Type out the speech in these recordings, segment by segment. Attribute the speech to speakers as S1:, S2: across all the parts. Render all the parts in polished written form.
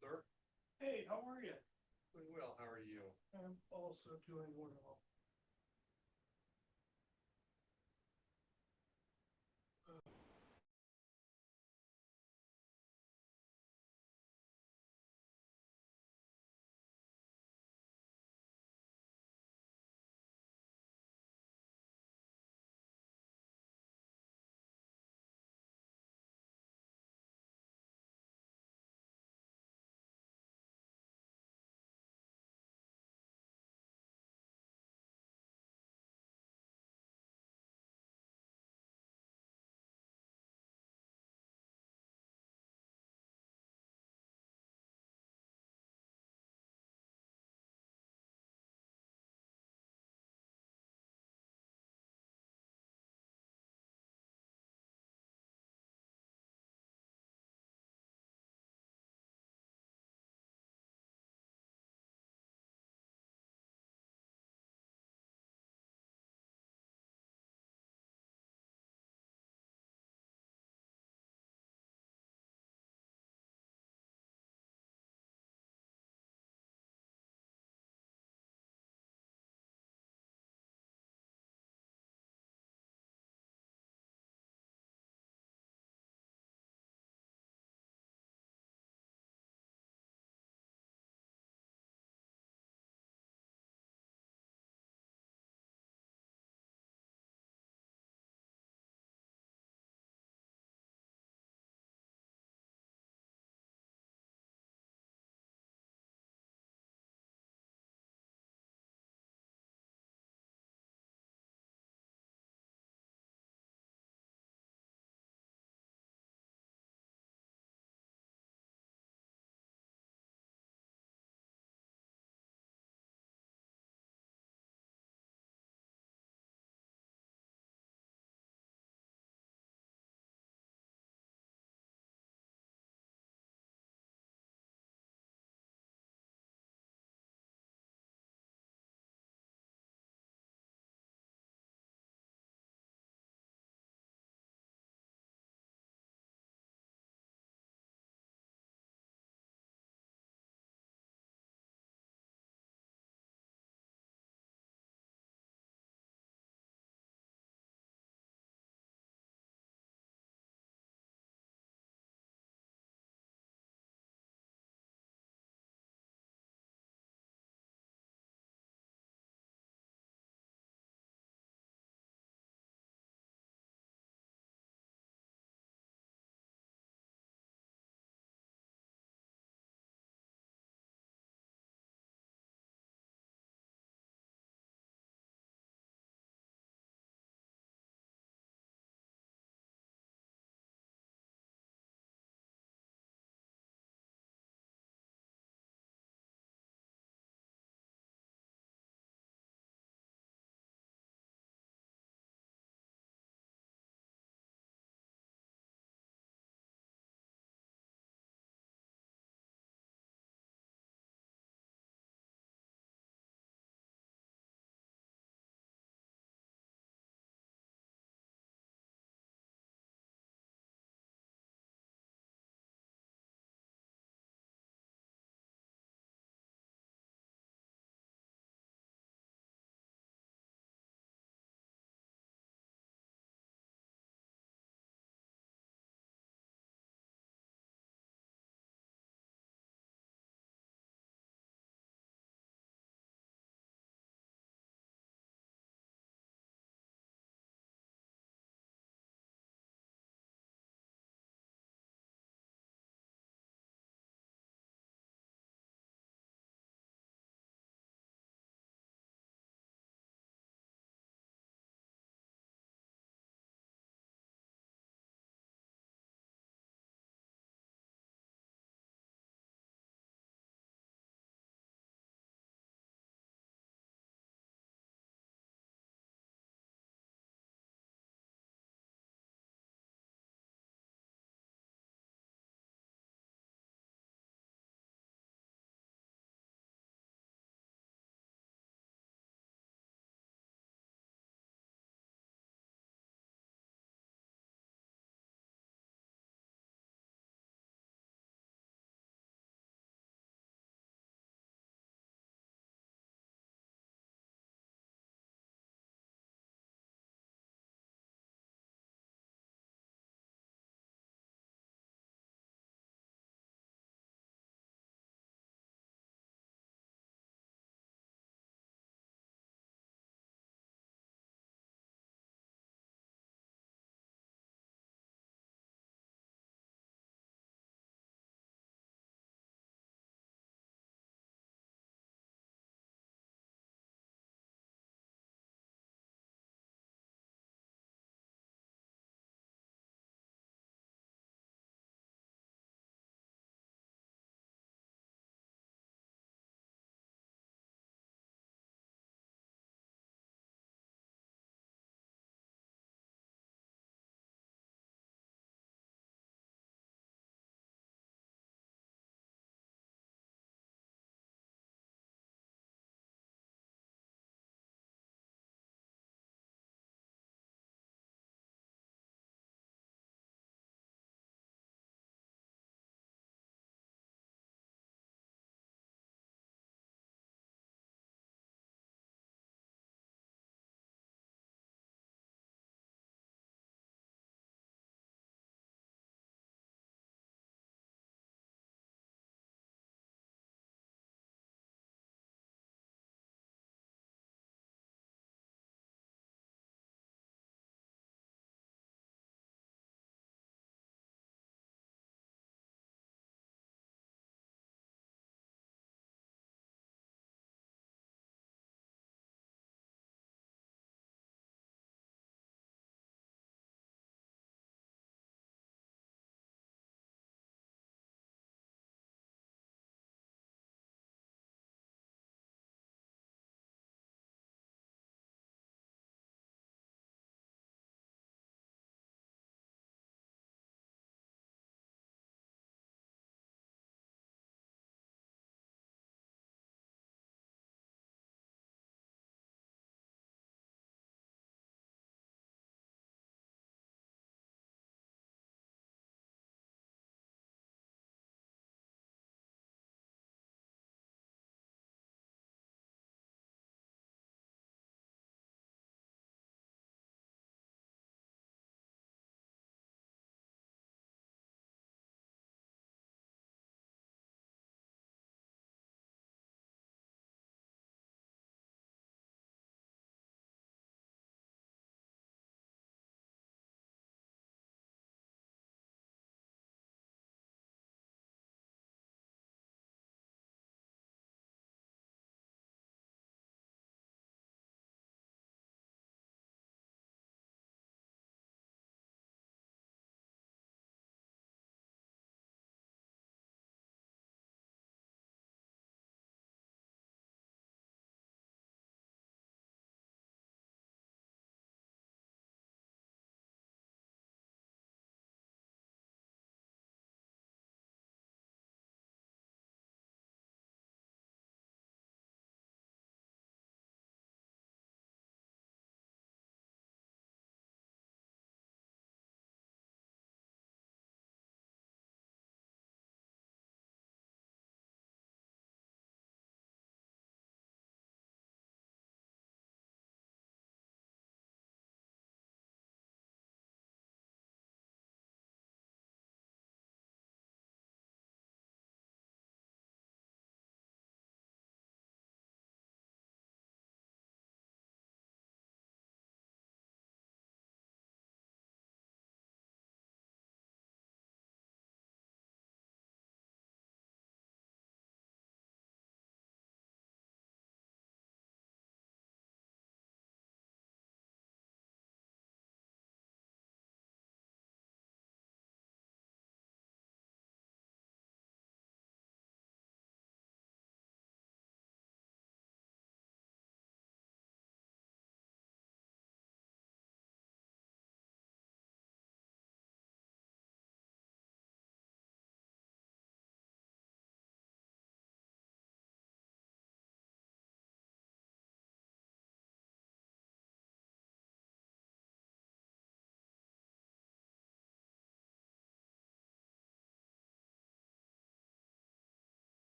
S1: sir.
S2: Hey, how are you?
S1: Doing well. How are you?
S2: I'm also doing well.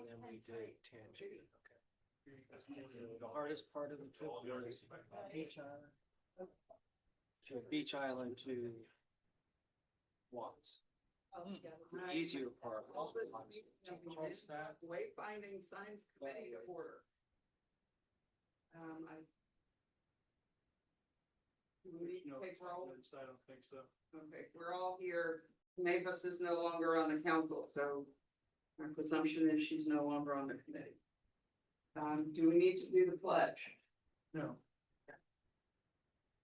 S3: and then we did Tangier. Okay. The hardest part of the trip was Beach Island. To Beach Island to Watts. The easier part was Watts.
S4: Wayfinding Signs Committee to order. Do we need to take roll?
S2: I don't think so.
S4: Okay, we're all here. Mavis is no longer on the council, so my presumption is she's no longer on the committee. Do we need to do the pledge?
S2: No.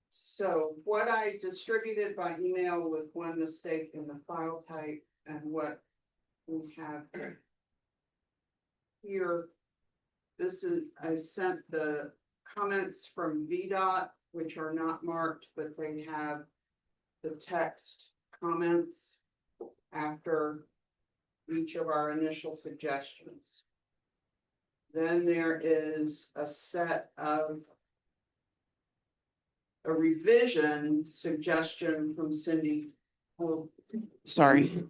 S4: So what I distributed by email with one mistake in the file type and what we have here. This is, I sent the comments from VDOT, which are not marked, but they have the text comments after each of our initial suggestions. Then there is a set of a revision suggestion from Cindy. Oh, sorry.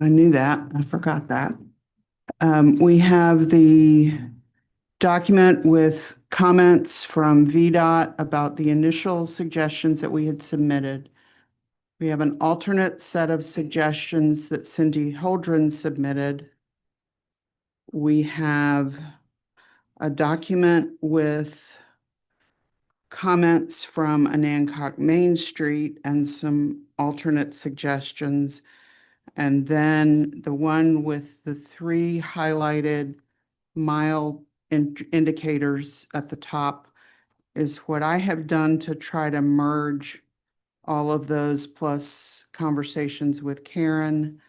S4: I knew that. I forgot that. We have the document with comments from VDOT about the initial suggestions that we had submitted. We have an alternate set of suggestions that Cindy Holdren submitted. We have a document with comments from Anancock Main Street and some alternate suggestions. And then the one with the 3 highlighted mile indicators at the top is what I have done to try to merge all of those, plus conversations with Karen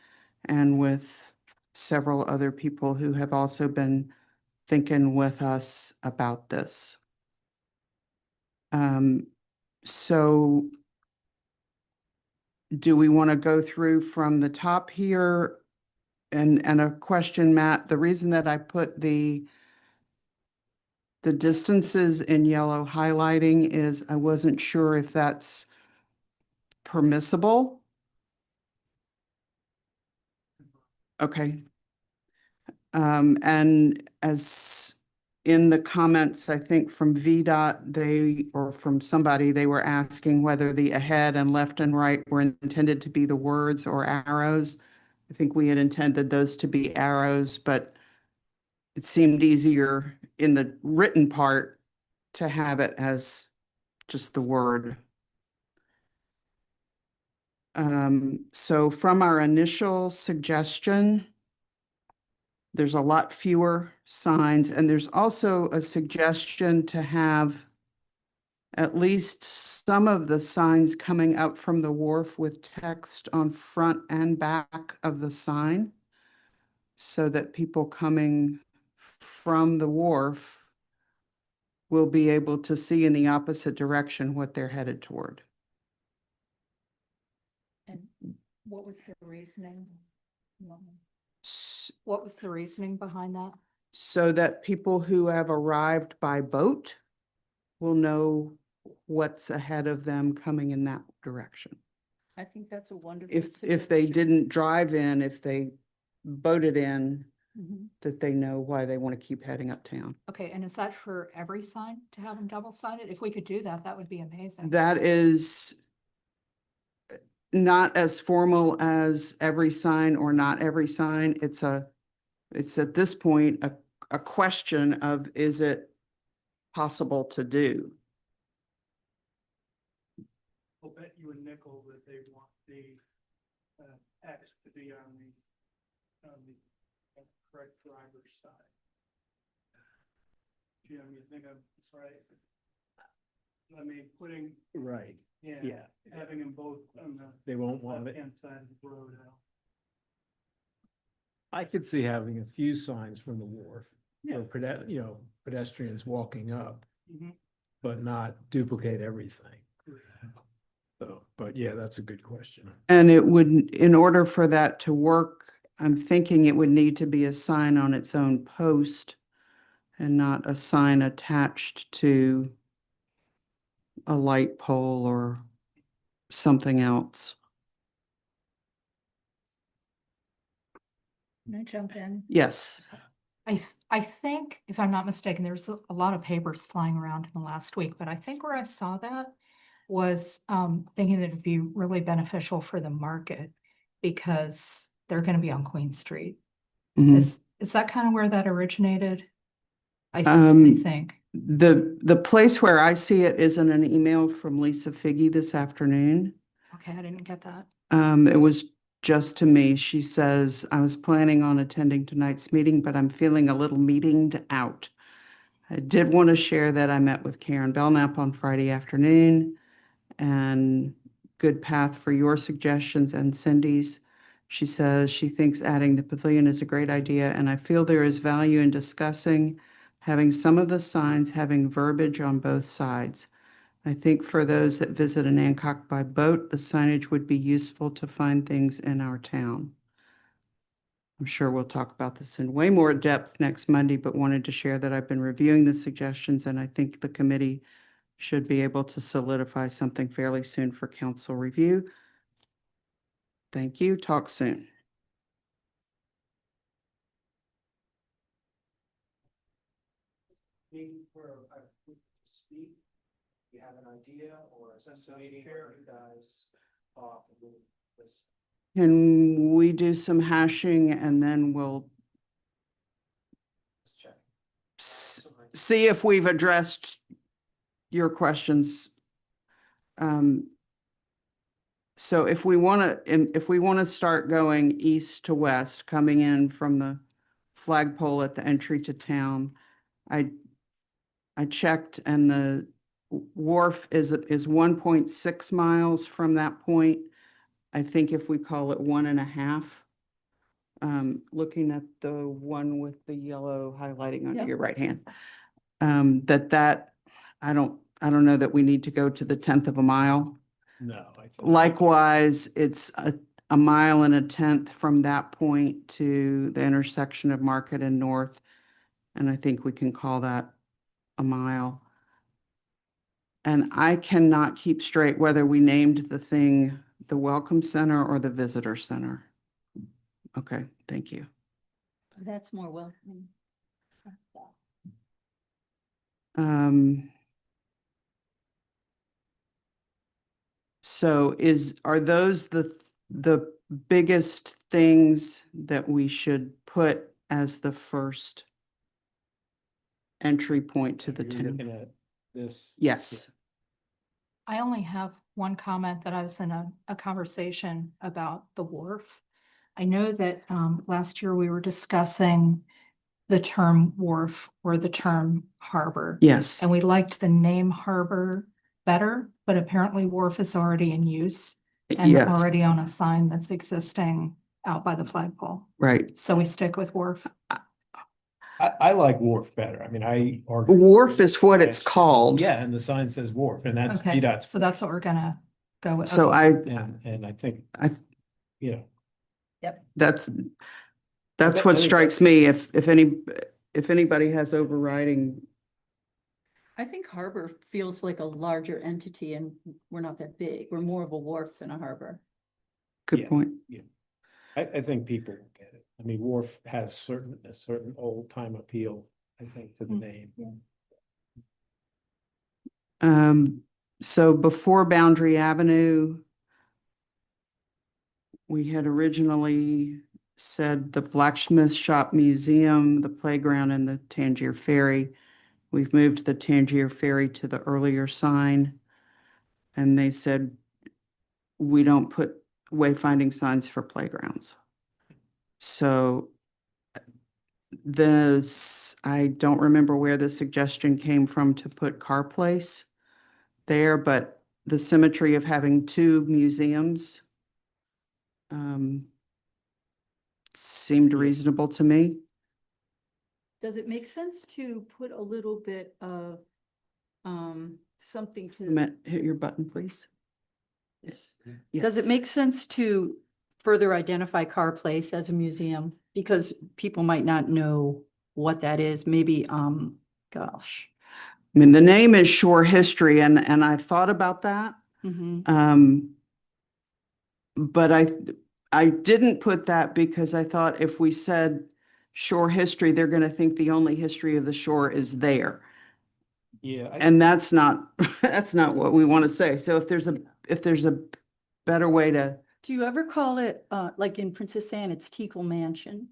S4: and with several other people who have also been thinking with us about this. So do we want to go through from the top here? And a question, Matt, the reason that I put the distances in yellow highlighting is I wasn't sure if that's permissible. Okay. And as in the comments, I think from VDOT, or from somebody, they were asking whether the ahead and left and right were intended to be the words or arrows. I think we had intended those to be arrows, but it seemed easier in the written part to have it as just the word. So from our initial suggestion, there's a lot fewer signs, and there's also a suggestion to have at least some of the signs coming out from the wharf with text on front and back of the sign, so that people coming from the wharf will be able to see in the opposite direction what they're headed toward.
S5: And what was the reasoning?
S4: S-
S5: What was the reasoning behind that?
S4: So that people who have arrived by boat will know what's ahead of them coming in that direction.
S5: I think that's a wonderful.
S4: If they
S5: suggestion.
S4: didn't drive in, if they boated in,
S5: Mhm.
S4: that they know why they want to keep heading uptown.
S5: Okay, and is that for every sign to have them double sided? If we could do that, that would be amazing.
S4: That is not as formal as every sign or not every sign. It's at this point, a question of, is it possible to do?
S2: I'll bet you a nickel that they want the X to be on the correct driver's side. Jim, you think I'm right? I mean, putting,
S6: Right, yeah,
S2: having them both on the
S6: they won't want it.
S2: left-hand side of the road now.
S6: I could see having a few signs from the wharf
S2: Yeah.
S6: for pedestrians walking up,
S2: Mhm.
S6: but not duplicate everything. So, but yeah, that's a good question.
S4: And it would, in order for that to work, I'm thinking it would need to be a sign on its own post and not a sign attached to a light pole or something else.
S5: Can I jump in?
S4: Yes.
S5: I think, if I'm not mistaken, there's a lot of papers flying around in the last week, but I think where I saw that was thinking that it'd be really beneficial for the market because they're gonna be on Queen Street.
S4: Mhm.
S5: Is that kind of where that originated? I
S4: Um,
S5: think.
S4: The place where I see it is in an email from Lisa Figgy this afternoon.
S5: Okay, I didn't get that.
S4: It was just to me. She says, I was planning on attending tonight's meeting, but I'm feeling a little meetinged out. I did want to share that I met with Karen Belknap on Friday afternoon and good path for your suggestions and Cindy's. She says she thinks adding the pavilion is a great idea, and I feel there is value in discussing having some of the signs having verbiage on both sides. I think for those that visit Anacog by boat, the signage would be useful to find things in our town. I'm sure we'll talk about this in way more depth next Monday, but wanted to share that I've been reviewing the suggestions and I think the committee should be able to solidify something fairly soon for council review. Thank you. Talk soon.
S3: Meeting for a group to speak. You have an idea, or is this a meeting where you guys talk and do this?
S4: Can we do some hashing and then we'll
S3: Let's check.
S4: see if we've addressed your questions? So if we want to start going east to west, coming in from the flagpole at the entry to town, I checked and the wharf is 1.6 miles from that point. I think if we call it 1.5, looking at the one with the yellow highlighting under
S5: Yep.
S4: your right hand, I don't know that we need to go to the 1/10 of a mile.
S6: No, I think.
S4: Likewise, it's a mile and a 1/10 from that point to the intersection of Market and North. And I think we can call that a mile. And I cannot keep straight whether we named the thing the Welcome Center or the Visitor Center. Okay, thank you.
S5: That's more welcoming.
S4: So are those the biggest things that we should put as the first entry point to the
S6: You're
S4: town?
S6: looking at this.
S4: Yes.
S5: I only have one comment that I was in a conversation about the wharf. I know that last year we were discussing the term wharf or the term harbor.
S4: Yes.
S5: And we liked the name harbor better, but apparently wharf is already in use and
S4: Yeah,
S5: already on a sign that's existing out by the flagpole.
S4: right.
S5: So we stick with wharf.
S6: I like wharf better. I mean, I argue.
S4: Wharf is what it's
S6: Yes.
S4: called.
S6: Yeah, and the sign says wharf, and that's
S5: Okay,
S6: VDOT's.
S5: so that's what we're gonna go with.
S4: So
S5: Okay.
S6: And I think,
S4: I-
S6: you know,
S4: that's
S6: I
S4: what
S6: think
S4: strikes me. If anybody has overriding,
S7: I think harbor feels like a larger entity and we're not that big. We're more of a wharf than a harbor.
S4: good
S6: Yeah.
S4: point.
S6: I think people will get it. I mean, wharf has a certain old time appeal, I think, to the name.
S4: So before Boundary Avenue, we had originally said the Blacksmith Shop Museum, the playground, and the Tangier Ferry. We've moved the Tangier Ferry to the earlier sign. And they said, we don't put wayfinding signs for playgrounds. So I don't remember where the suggestion came from to put Car Place there, but the symmetry of having two museums seemed reasonable to me.
S7: Does it make sense to put a little bit of something to?
S4: Matt, hit your button, please.
S7: Does
S4: Yes.
S7: it make sense to further identify Car Place as a museum? Because people might not know what that is. Maybe, gosh.
S4: I mean, the name is Shore History, and I thought about that.
S7: Mhm.
S4: But I didn't put that because I thought if we said shore history, they're gonna think the only history of the shore is there.
S6: Yeah,
S4: And that's not, that's not what we want to say. So if there's a better way to,
S7: Do you ever call it, like in Princess Anne, it's Teakle Mansion?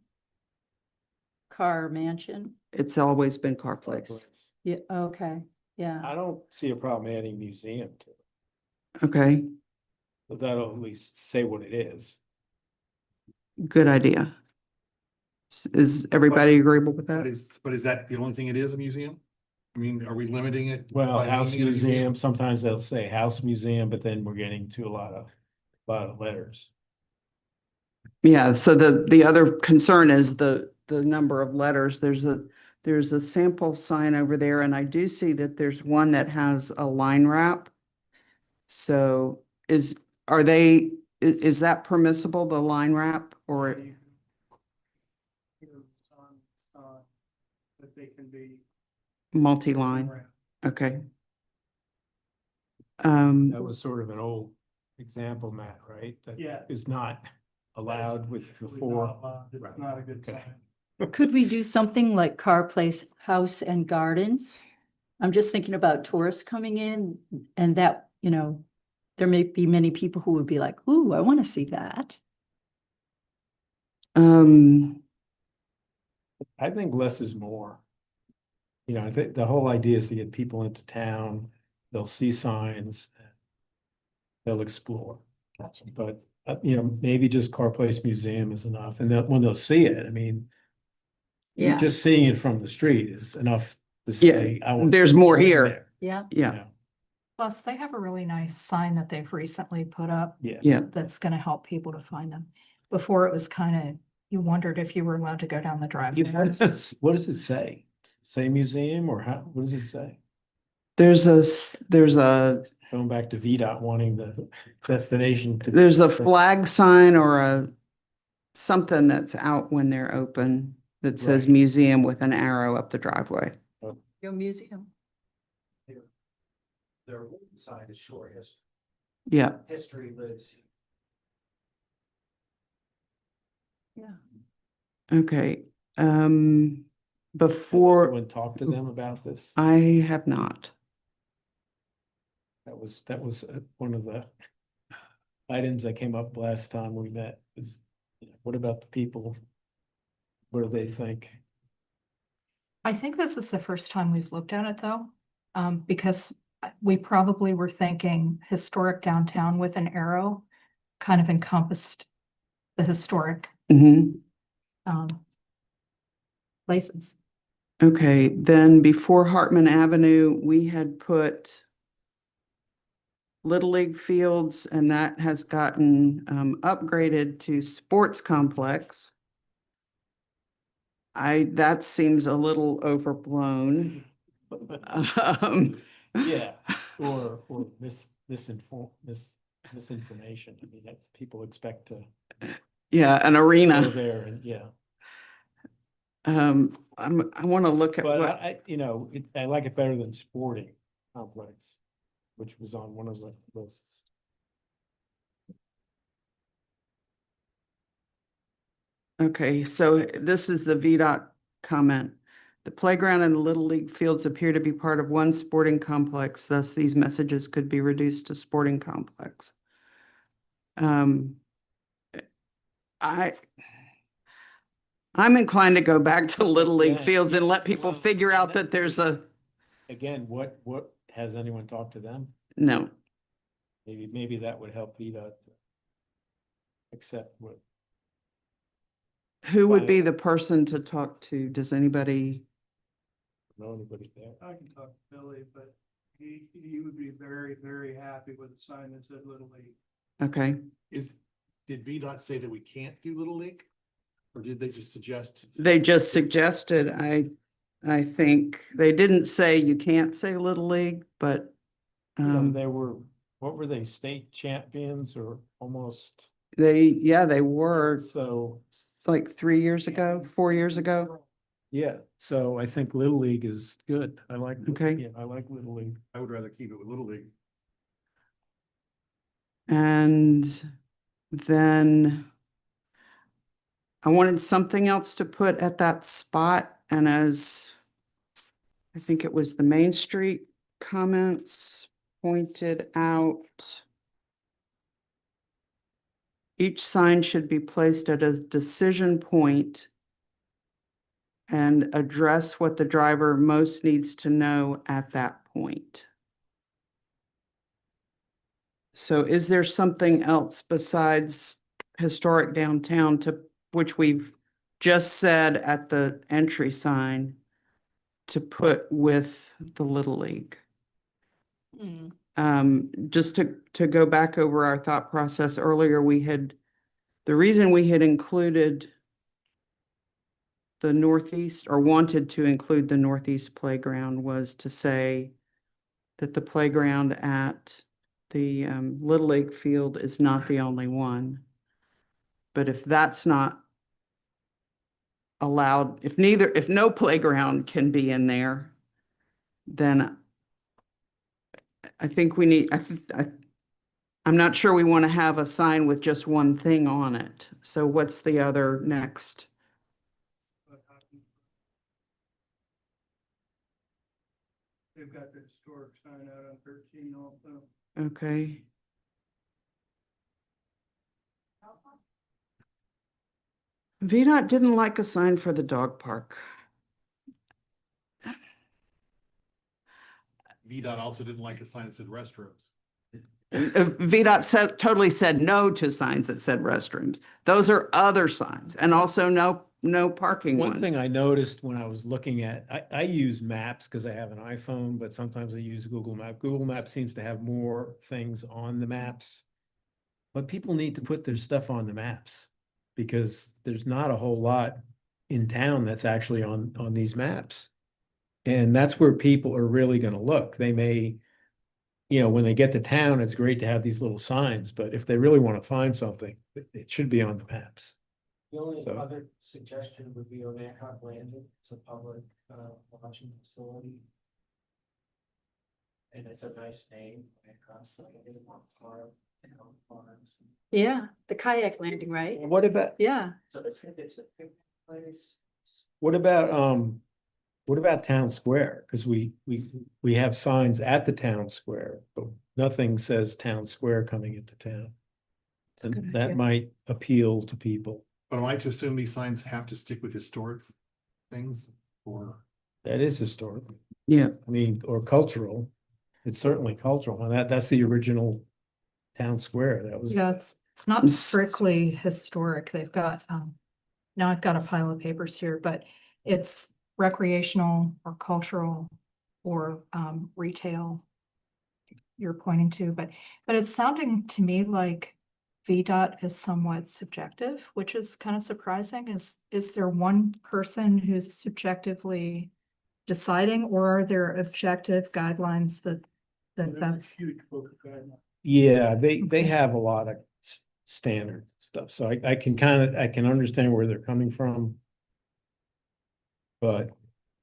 S7: Car Mansion?
S4: it's always been Car Place.
S7: Yeah, okay,
S6: I
S7: yeah.
S6: don't see a problem adding museum to it,
S4: Okay,
S6: but that'll at least say what it is.
S4: good idea. Is everybody agreeable with that?
S1: But is that the only thing it is, a museum? I mean, are we limiting it?
S6: Well,
S1: by
S6: house
S1: naming it a
S6: museum, sometimes they'll say house museum, but then we're getting to a lot of letters.
S4: Yeah, so the other concern is the number of letters. There's a sample sign over there, and I do see that there's one that has a line wrap. So are they, is that permissible, the line wrap, or,
S2: You know, that they can be.
S4: multi-line?
S2: around.
S4: Okay.
S6: That was sort of an old example, Matt, right? That
S2: Yeah.
S6: is not allowed with
S2: It's really
S6: before.
S2: not allowed. It's
S6: Right.
S2: not a good
S6: Okay.
S2: sign.
S7: Could we do something like Car Place House and Gardens? I'm just thinking about tourists coming in and that, you know, there may be many people who would be like, ooh, I want to see that.
S4: Um,
S6: I think less is more. You know, I think the whole idea is to get people into town, they'll see signs, they'll explore. But, you know, maybe just Car Place Museum is enough, and then when they'll see it, I mean,
S7: Yeah.
S6: just seeing it from the street is enough to
S4: Yeah,
S6: say, I want.
S4: there's more
S6: go in
S4: here.
S6: there.
S7: Yeah.
S4: yeah,
S5: Plus, they have a really nice sign that they've recently put up
S6: Yeah.
S4: yeah.
S5: that's gonna help people to find them. Before it was kind of, you wondered if you were allowed to go down the driveway.
S6: What does it say? Say museum or how, what does it say?
S4: There's a,
S6: Going back to VDOT wanting the destination to.
S4: there's a flag sign or something that's out when they're open that says
S6: Right.
S4: museum with an arrow up the driveway.
S7: Your museum.
S3: Their wooden side is short history.
S4: Yeah,
S3: History lives.
S7: Yeah.
S4: okay.
S6: Has
S4: Before,
S6: anyone talked to them about this?
S4: I have not.
S6: That was one of the items that came up last time we met is, you know, what about the people? What do they think?
S5: I think this is the first time we've looked at it though, because we probably were thinking historic downtown with an arrow kind of encompassed the historic
S4: Mhm.
S5: places.
S4: Okay, then before Hartman Avenue, we had put Little League fields, and that has gotten upgraded to sports complex. That seems a little overblown.
S6: Yeah, or misinformation. I mean, that people expect to
S4: Yeah, an
S6: go
S4: arena.
S6: there and, yeah.
S4: I want to look at
S6: But
S4: what,
S6: I, you know, I like it better than sporting complex, which was on one of the lists.
S4: okay, so this is the VDOT comment. The playground and Little League fields appear to be part of one sporting complex, thus these messages could be reduced to sporting complex. I'm inclined to go back to Little League
S6: Yeah,
S4: fields and
S6: yeah,
S4: let people
S6: well,
S4: figure out
S6: that-
S4: that there's a,
S6: Again, what has anyone talked to them?
S4: no.
S6: Maybe that would help VDOT accept what.
S4: Who would be the person to talk to? Does anybody?
S6: Know anybody there?
S2: I can talk to Billy, but he would be very, very happy with a sign that said Little League.
S4: Okay,
S1: Did VDOT say that we can't do Little League? Or did they just suggest?
S4: they just suggested, I think, they didn't say you can't say Little League, but
S6: You know, they were, what were they, state champions or almost?
S4: they were,
S6: So,
S4: it's like 3 years ago, 4 years ago.
S6: yeah, so I think Little League is good. I like.
S4: Okay.
S6: Yeah, I like Little League.
S1: I would rather keep it with Little League.
S4: And then I wanted something else to put at that spot, and as I think it was the Main Street comments pointed out, each sign should be placed at a decision point and address what the driver most needs to know at that point. So is there something else besides historic downtown to, which we've just said at the entry sign, to put with the Little League?
S7: Hmm.
S4: Just to go back over our thought process earlier, the reason we had included the Northeast, or wanted to include the Northeast playground, was to say that the playground at the Little League field is not the only one. But if that's not allowed, if no playground can be in there, then I think we need, I'm not sure we want to have a sign with just one thing on it. So what's the other next?
S2: But they've got the historic sign out on 13 also.
S4: Okay. VDOT didn't like a sign for the dog park.
S1: VDOT also didn't like a sign that said restrooms.
S4: VDOT totally said no to signs that said restrooms. Those are other signs, and also no parking
S6: One
S4: ones.
S6: thing I noticed when I was looking at, I use maps because I have an iPhone, but sometimes I use Google Map. Google Maps seems to have more things on the maps. But people need to put their stuff on the maps because there's not a whole lot in town that's actually on these maps. And that's where people are really gonna look. They may, when they get to town, it's great to have these little signs, but if they really want to find something, it should be on the maps.
S3: The only
S6: So-
S3: other suggestion would be on Hancock Landing. It's a public watching facility. And it's a nice name. Hancock Landing, farm, farms.
S7: Yeah, the kayak landing, right?
S6: What about,
S7: Yeah.
S3: So it's a big place.
S6: what about Town Square? Because we have signs at the Town Square, but nothing says Town Square coming into town.
S7: a good
S6: And that
S7: idea.
S6: might appeal to people.
S1: But am I to assume these signs have to stick with historic things or?
S6: That is historic.
S4: Yeah.
S6: I mean, or cultural. It's certainly cultural, and that's the original Town Square. That was.
S5: Yeah, it's not strictly historic. They've got, now I've got a pile of papers here, but it's recreational or cultural or retail you're pointing to, but it's sounding to me like VDOT is somewhat subjective, which is kind of surprising. Is there one person who's subjectively deciding, or are there objective guidelines that
S2: There's a
S5: that's?
S2: huge book of guidelines.
S6: Yeah, they have a lot of standard stuff, so I can understand where they're coming from. But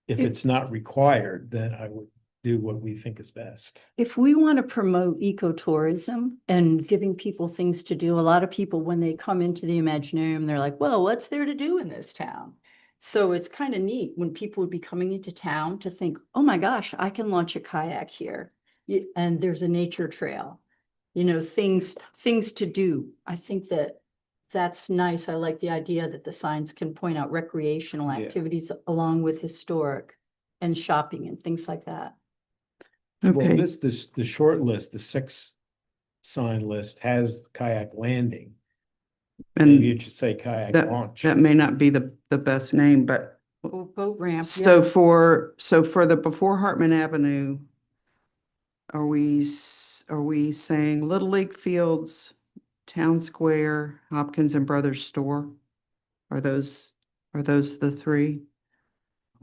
S6: if
S7: It-
S6: it's not required, then I would do what we think is best.
S7: If we want to promote ecotourism and giving people things to do, a lot of people, when they come into the Imaginarium, they're like, well, what's there to do in this town? So it's kind of neat when people would be coming into town to think, oh my gosh, I can launch a kayak here. And there's a nature trail, things to do. I think that's nice. I like the idea that the signs can point out recreational
S6: Yeah.
S7: activities along with historic and shopping and things like that.
S6: Well,
S4: Okay.
S6: the short list, the 6 sign list has kayak landing. Maybe
S4: And
S6: it should say kayak
S4: that,
S6: launch.
S4: that may not be the best name, but
S7: Boat ramp.
S4: so
S7: yeah.
S4: for the before Hartman Avenue, are we saying Little League Fields, Town Square, Hopkins and Brothers Store? Are those the 3?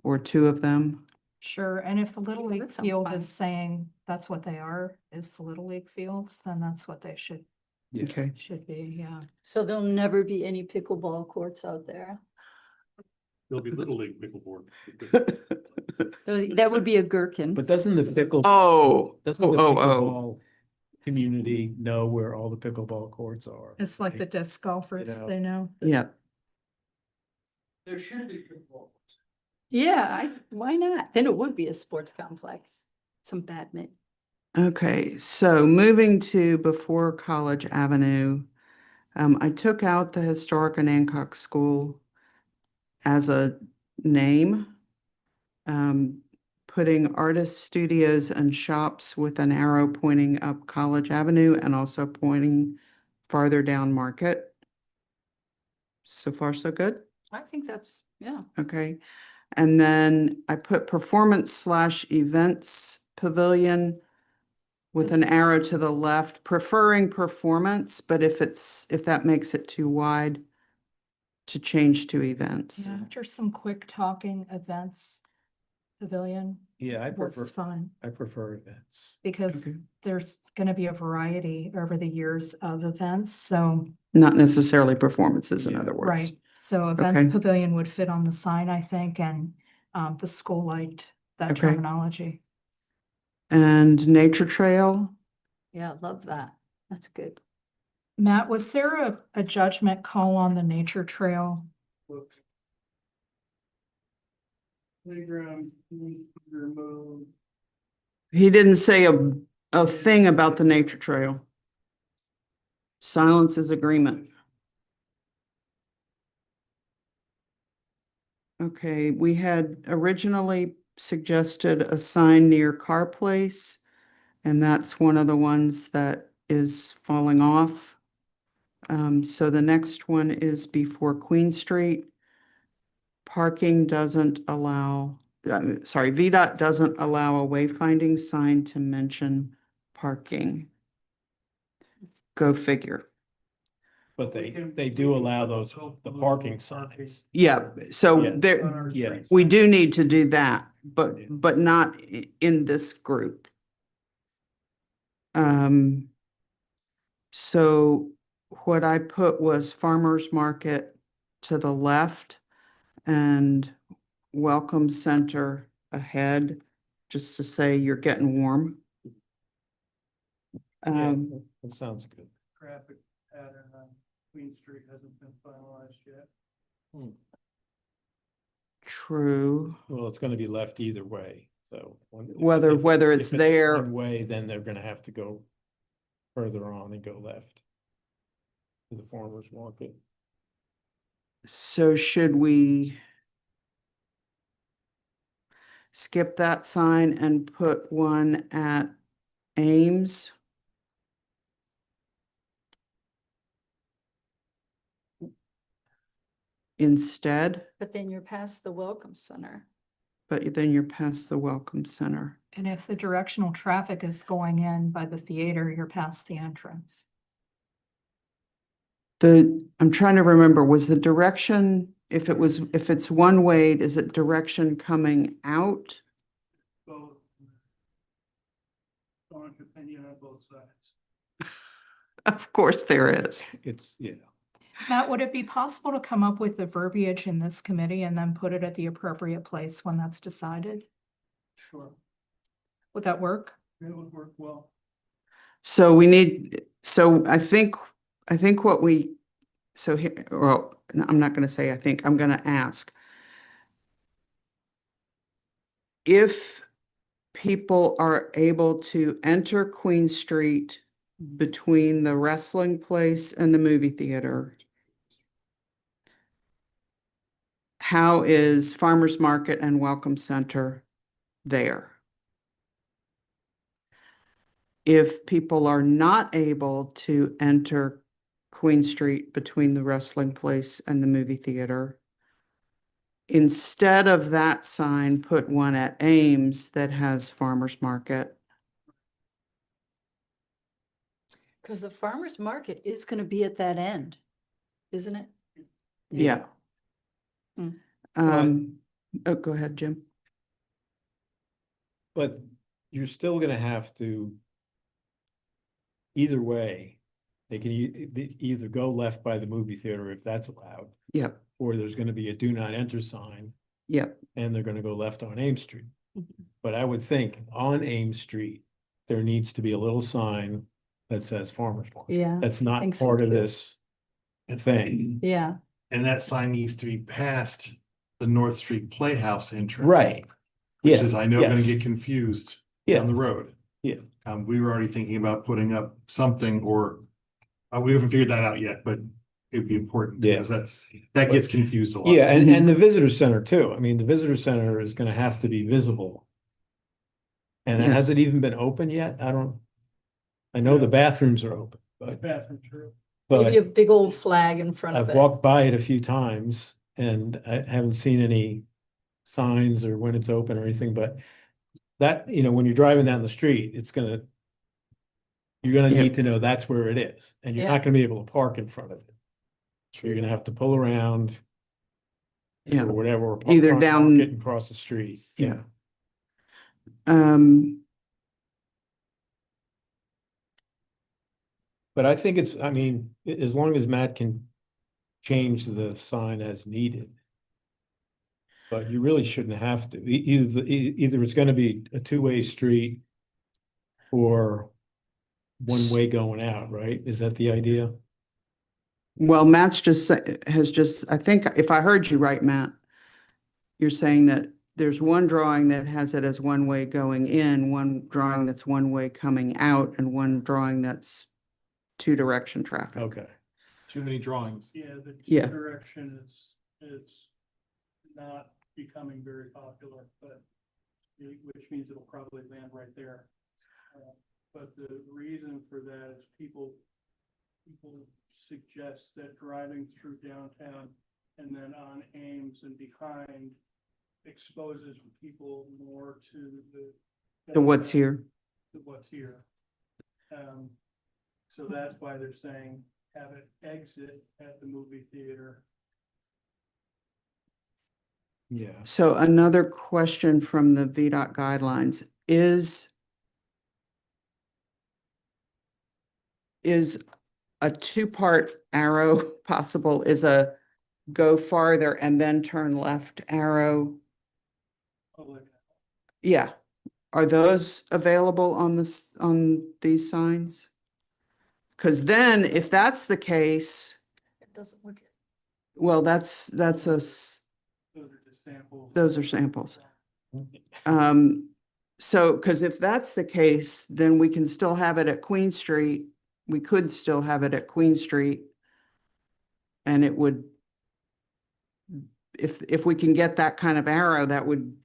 S4: Or 2 of them?
S5: Sure, and if the Little League
S7: that sounds
S5: field
S7: fine.
S5: is saying that's what they are, is the Little League fields, then that's what they should
S6: Yeah.
S4: Okay.
S5: be, yeah.
S7: So there'll never be any pickleball courts out there.
S1: There'll be Little League pickleboard.
S7: That would be a gherkin.
S6: But doesn't the doesn't
S4: Oh,
S6: the
S4: oh.
S6: pickleball community know where all the pickleball courts are?
S5: It's like the disc golfers,
S6: know.
S5: they know.
S4: Yeah.
S3: There should be football.
S7: Yeah, why not? Then it would be a sports complex, some badminton.
S4: Okay, so moving to before College Avenue, I took out the Historic and Hancock School as a name. Putting artist studios and shops with an arrow pointing up College Avenue and also pointing farther down Market. So far, so good?
S7: I think that's, yeah.
S4: Okay. And then I put performance/events pavilion with an
S7: This-
S4: arrow to the left, preferring performance, but if that makes it too wide, to change to events.
S5: Yeah, after some quick talking events, pavilion
S6: Yeah,
S5: works fine.
S6: I prefer events.
S5: Because
S4: Okay.
S5: there's gonna be a variety over the years of events, so,
S4: Not necessarily performances, in
S6: Yeah.
S4: other words.
S5: right. So
S4: Okay.
S5: events pavilion would fit on the sign, I think, and the school liked that
S4: Okay.
S5: terminology.
S4: And nature trail,
S7: Yeah, love that. That's good.
S5: Matt, was there a judgment call on the nature trail?
S2: Playground, removed.
S4: he didn't say a thing about the nature trail. Silence is agreement. Okay, we had originally suggested a sign near Car Place, and that's one of the ones that is falling off. So the next one is before Queen Street. Parking doesn't allow, VDOT doesn't allow a wayfinding sign to mention parking. Go figure.
S6: But
S2: We can-
S6: they
S2: we
S6: do
S2: can
S6: allow
S2: put
S6: those,
S2: those
S6: the
S2: little
S6: parking
S2: parking
S6: signs.
S4: Yeah, so
S6: Yes.
S2: on
S4: there,
S2: our
S6: Yeah.
S2: street
S4: we
S2: sign.
S4: do need to do that,
S6: Yeah.
S4: but not in this group. So what I put was farmer's market to the left and welcome center ahead, just to say you're getting warm.
S6: Yeah,
S4: Um,
S6: that sounds good.
S2: Traffic pattern on Queen Street hasn't been finalized yet.
S4: true.
S6: Well, it's gonna be left either way, so.
S4: Whether
S6: if
S4: it's there-
S6: One way, then they're gonna have to go further on and go left. To the farmer's market.
S4: So should we skip that sign and put one at Ames? Instead,
S7: But then you're past the Welcome Center.
S4: but then you're past the Welcome Center.
S5: And if the directional traffic is going in by the theater, you're past the entrance.
S4: I'm trying to remember, was the direction, if it's one way, is it direction coming out?
S2: Both. Strong opinion on both sides.
S4: Of course there is.
S6: It's, yeah,
S5: Matt, would it be possible to come up with the verbiage in this committee and then put it at the appropriate place when that's decided?
S2: Sure,
S5: Would that work?
S2: it would work well.
S4: So I think what we, so here, well, I'm not gonna say I think, I'm gonna ask. If people are able to enter Queen Street between the wrestling place and the movie theater, how is Farmers Market and Welcome Center there? If people are not able to enter Queen Street between the wrestling place and the movie theater, instead of that sign, put one at Ames that has Farmers Market.
S7: Because the farmer's market is gonna be at that end, isn't it?
S4: Yeah.
S7: Hmm.
S4: Oh, go ahead, Jim.
S6: but you're still gonna have to. Either way, they can either go left by the movie theater if that's allowed,
S4: Yep,
S6: or there's gonna be a do not enter sign.
S4: yep.
S6: And they're gonna go left on Ames Street.
S7: Mhm.
S6: But I would think on Ames Street, there needs to be a little sign that says farmer's market.
S7: Yeah,
S6: That's not
S7: think so
S6: part of
S7: too.
S6: this thing.
S7: yeah.
S1: And that sign needs to be past the North Street Playhouse entrance.
S6: Right.
S1: Which
S6: Yeah,
S1: is, I know, gonna
S6: yes.
S1: get confused
S6: Yeah.
S1: down the road.
S6: Yeah.
S1: We were already thinking about putting up something or, we haven't figured that out yet, but it'd be important
S6: Yeah.
S1: because that gets confused a lot.
S6: Yeah, and the visitor center too. I mean, the visitor center is gonna have to be visible. And
S4: Yeah.
S6: has it even been open yet? I know the bathrooms are open, but,
S2: Bathroom, true.
S7: Maybe a
S6: but
S7: big old flag in front of
S6: I've
S7: it.
S6: walked by it a few times and I haven't seen any signs or when it's open or anything, but that, when you're driving down the street, you're gonna
S4: Yeah.
S6: need to know that's where it is, and you're
S7: Yeah.
S6: not gonna be able to park in front of it. So you're gonna have to pull around
S4: Yeah.
S6: or whatever, or
S4: Either
S6: park
S4: down-
S6: it and cross the street.
S4: Yeah. Um,
S6: But I think I mean, as long as Matt can change the sign as needed. But you really shouldn't have to. Either it's gonna be a two-way street or one way going out, right? Is that the idea?
S4: well, Matt's I think if I heard you right, Matt, you're saying that there's one drawing that has it as one way going in, one drawing that's one way coming out, and one drawing that's two direction traffic.
S6: Okay.
S1: Too many drawings.
S2: Yeah, the
S4: Yeah.
S2: direction is not becoming very popular, but which means it'll probably land right there. But the reason for that is people suggest that driving through downtown and then on Ames and behind exposes people more to
S4: To what's here.
S2: to what's here. So that's why they're saying have it exit at the movie theater.
S6: Yeah.
S4: So another question from the VDOT guidelines is a two-part arrow possible? Is a go farther and then turn left arrow?
S2: Public.
S4: Yeah. Are those available on these signs? Because then if that's the case,
S7: It doesn't look.
S4: well, that's
S2: Those are just samples.
S4: those are samples. So, because if that's the case, then we can still have it at Queen Street. We could still have it at Queen Street. And it would, if we can get that kind of arrow, that would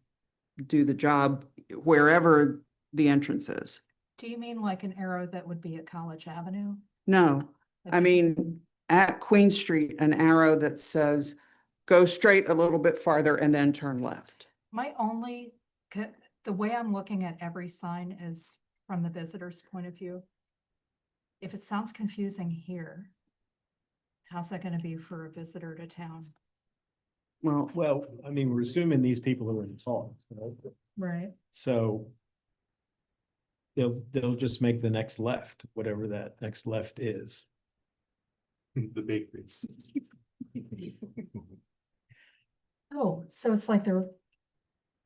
S4: do the job wherever the entrance is.
S5: Do you mean like an arrow that would be at College Avenue?
S4: No, I mean, at Queen Street, an arrow that says, go straight a little bit farther and then turn left.
S5: The way I'm looking at every sign is from the visitor's point of view. If it sounds confusing here, how's that gonna be for a visitor to town?
S6: Well, I mean, we're assuming these people are in fault,
S5: Right.
S6: so they'll just make the next left, whatever that next left is.
S1: The bakery.
S5: Oh, so it's like they're,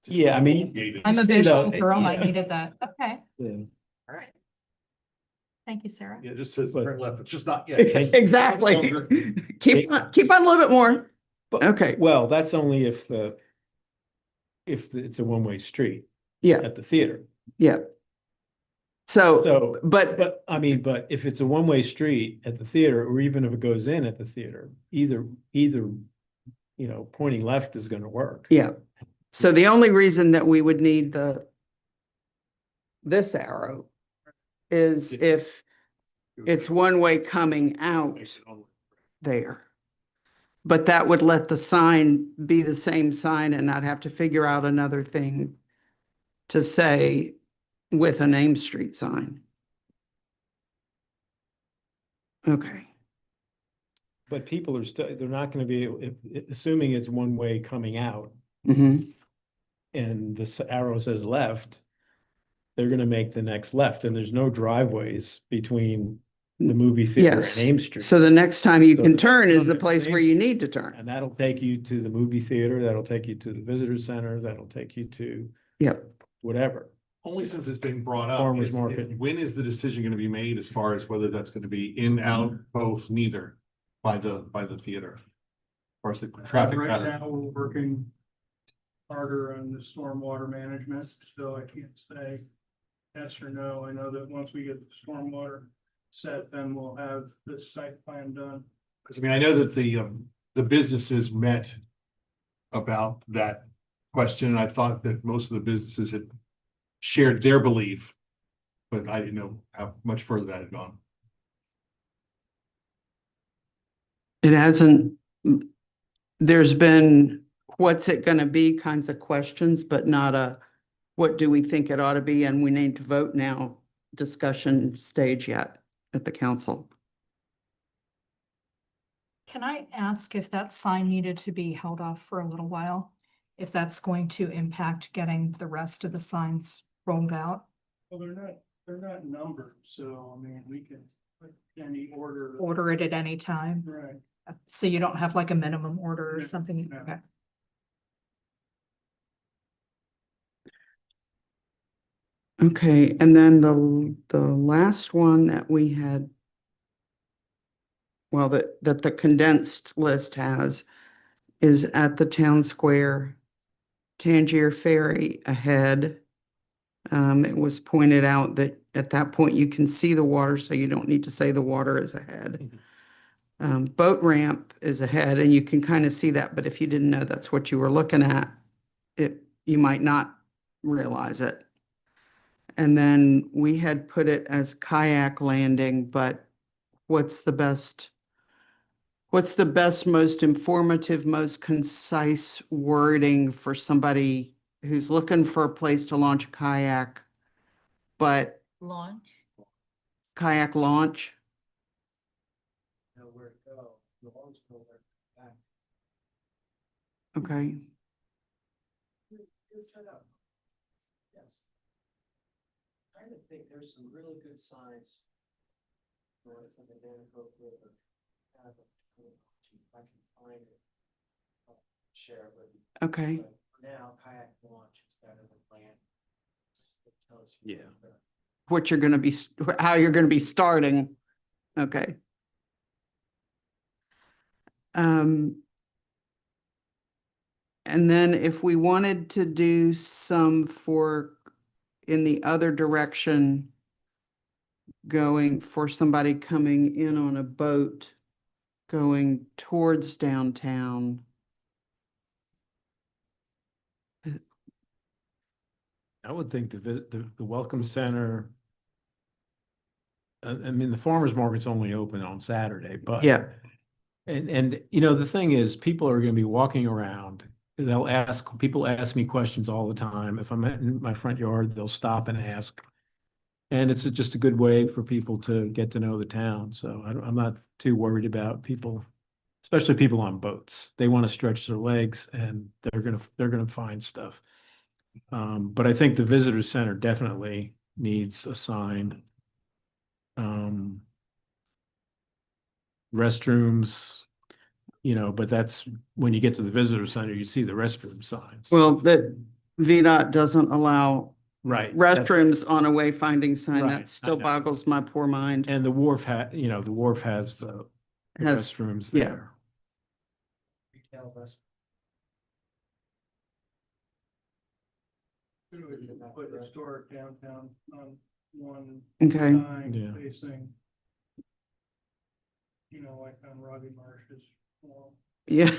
S6: Yeah, I mean.
S5: I'm a
S6: you see
S5: visual
S6: the-
S5: girl, I
S6: yeah.
S5: needed that. Okay,
S6: Yeah.
S5: all right. Thank you, Sarah.
S1: Yeah, it just says
S6: But-
S1: turn left. It's just not yet.
S4: Exactly. Keep on a little bit more.
S6: But-
S4: Okay.
S6: Well, that's only if it's a one-way street
S4: Yeah,
S6: at the theater.
S4: yeah. So,
S6: So,
S4: but
S6: but I mean, but if it's a one-way street at the theater, or even if it goes in at the theater, either, pointing left is gonna work.
S4: yeah. So the only reason that we would need this arrow is if it's one way coming out there. But that would let the sign be the same sign and not have to figure out another thing to say with an Ames Street sign. Okay,
S6: But people are still, they're not gonna be, assuming it's one way coming out
S4: mm-hmm,
S6: and this arrow says left, they're gonna make the next left, and there's no driveways between the movie theater
S4: Yes.
S6: and Ames Street.
S4: so the next time you
S6: So
S4: can
S6: the
S4: turn
S6: next
S4: is the
S6: time
S4: place
S6: it's
S4: where
S6: Ames
S4: you
S6: Street.
S4: need to turn.
S6: And that'll take you to the movie theater, that'll take you to the visitor center, that'll take you to
S4: Yep.
S6: whatever.
S1: Only since it's been brought up.
S6: Farmer's market.
S1: When is the decision gonna be made as far as whether that's gonna be in, out, both, neither by the theater? far as the traffic
S2: Right
S1: pattern.
S2: now, we're working harder on the stormwater management, so I can't say yes or no. I know that once we get the stormwater set, then we'll have this site plan done.
S1: Because I mean, I know that the businesses met about that question, and I thought that most of the businesses had shared their belief, but I didn't know how much further that had gone.
S4: It hasn't, there's been, what's it gonna be kinds of questions, but not a, what do we think it ought to be, and we need to vote now discussion stage yet at the council.
S5: Can I ask if that sign needed to be held off for a little while? If that's going to impact getting the rest of the signs rolled out?
S2: Well, they're not numbered, so I mean, we can put any order.
S5: Order it at any time?
S2: Right.
S5: So you don't have like a minimum order or
S2: No,
S5: something?
S2: no.
S5: Okay.
S4: Okay, and then the last one that we had, well, that the condensed list has is at the town square, Tangier Ferry ahead. It was pointed out that at that point you can see the water, so you don't need to say the water is ahead. Boat ramp is ahead, and you can kind of see that, but if you didn't know that's what you were looking at, you might not realize it. And then we had put it as kayak landing, but what's the best, most informative, most concise wording for somebody who's looking for a place to launch a kayak, but
S7: Launch.
S4: kayak launch?
S3: Know where to go, the launch know where to back.
S4: Okay,
S3: Good setup. Yes. Trying to think, there's some really good signs. Going from the Danacove River. Kind of if I can find it. I'll share with you.
S4: okay.
S3: But for now, kayak launch is better than land. It tells you
S6: Yeah.
S3: where-
S4: What you're gonna be, how you're gonna be starting. Okay. And then if we wanted to do some for, in the other direction, going for somebody coming in on a boat, going towards downtown.
S6: I would think the Welcome Center. I mean, the farmer's market's only open on Saturday, but.
S4: Yeah,
S6: And you know, the thing is, people are gonna be walking around. People ask me questions all the time. If I'm in my front yard, they'll stop and ask. And it's just a good way for people to get to know the town. So I'm not too worried about people, especially people on boats. They want to stretch their legs and they're gonna find stuff. But I think the visitor center definitely needs a sign. Restrooms, you know, but that's when you get to the visitor center, you see the restroom signs.
S4: well, that VDOT doesn't allow
S6: Right. that's-
S4: restrooms on a wayfinding sign.
S6: Right,
S4: That
S6: I
S4: still
S6: know.
S4: boggles my poor mind.
S6: And the wharf the wharf has the
S4: Has-
S6: restrooms
S4: yeah.
S6: there.
S3: Retail restaurant.
S2: Put historic downtown on one
S4: Okay,
S2: sign
S6: Yeah.
S2: facing. You know, like on Robbie Marsh's wall.
S4: yeah.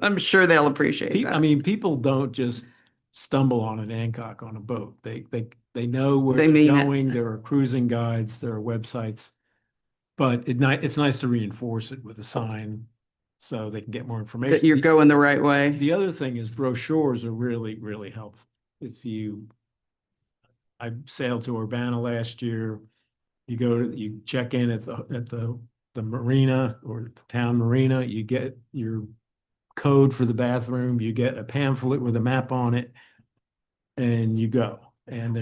S4: I'm sure they'll appreciate
S6: I
S4: that.
S6: mean, people don't just stumble on an Hancock on a boat. They know where
S4: They
S6: they're
S4: mean it.
S6: going. There are cruising guides, there are websites. But it's nice to reinforce it with a sign so they can get more information.
S4: That you're going the right way.
S6: The other thing is brochures are really, really helpful. I sailed to Urbana last year. You check in at the marina or the town marina, you get your code for the bathroom, you get a pamphlet with a map on it, and you go. And